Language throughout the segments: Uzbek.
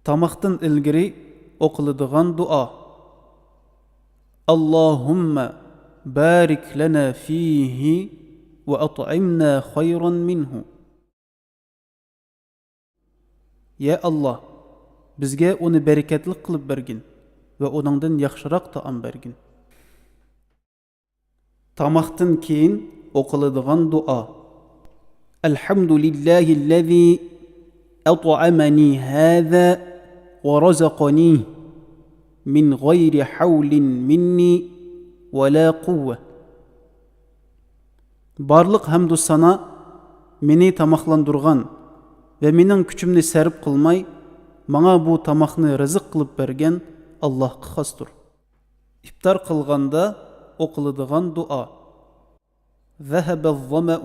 Tamaqdan ilgari o'qiladigan duo. Allohumma barik lana fihi va at'imna khayran minhu. Ya Allah, bizga uni barakatli qilib bergin va uningdan yaxshiroq taom bergin. Tamaqdan keyin o'qiladigan duo. Alhamdulillahillazi at'amani hadha wa razaqani min ghayri hawlin minni wa la quwwa. Barliq hamdu sana meni tamaqlandırgan ve mening kuchimni sarf qilmay manga bu tamoqni rizq qilib bergan Allohga xosdir. İftar qilganda o'qiladigan duo. ذهب الظمأ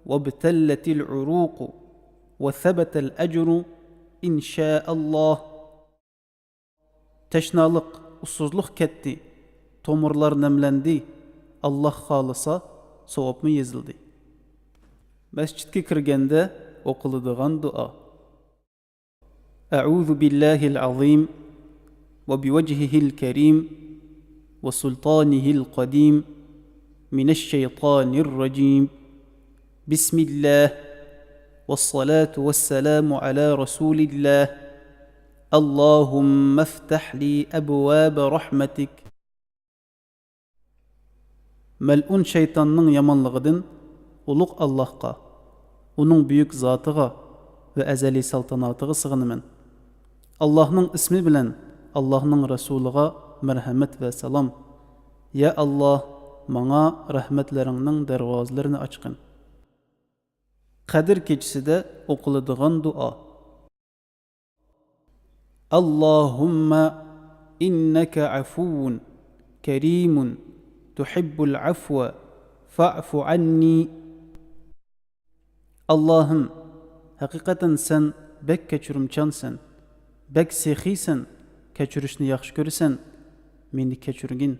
وابتلت العروق وثبت الأجر إن شاء الله. Teşnalık, usuzluk ketdi, tomirlar nemlendi, Allah xolisa savobmi yezildi. Masjidga kirganda o'qiladigan duo. A'udhu billahil azim va biwajhihil karim va sultanihil qadim minash-shaytanir rajim. Bismillah was-salatu was-salamu ala rasulillah. Allahumma iftah li abwaab rahmatik. Mal'un şeytanның yamanlığıdan uluq Allahqa, onun büyük zatıga ve ezeli saltanatıga sığınıman. Allah'ның ismi bilen Allah'ның Rasuluğa merhamet ve salam. Ya Allah, manga rahmetlerining darvozalarini açqin. Qadr kechasida o'qiladigan duo. Allahumma innaka afuwun karimun tuhibbul afwa fa'fu anni. Allah'ım, hakikaten sen bek keçirimchansan, bek sexiysan, keçirishni yaxshi ko'rasan, meni kechirgin.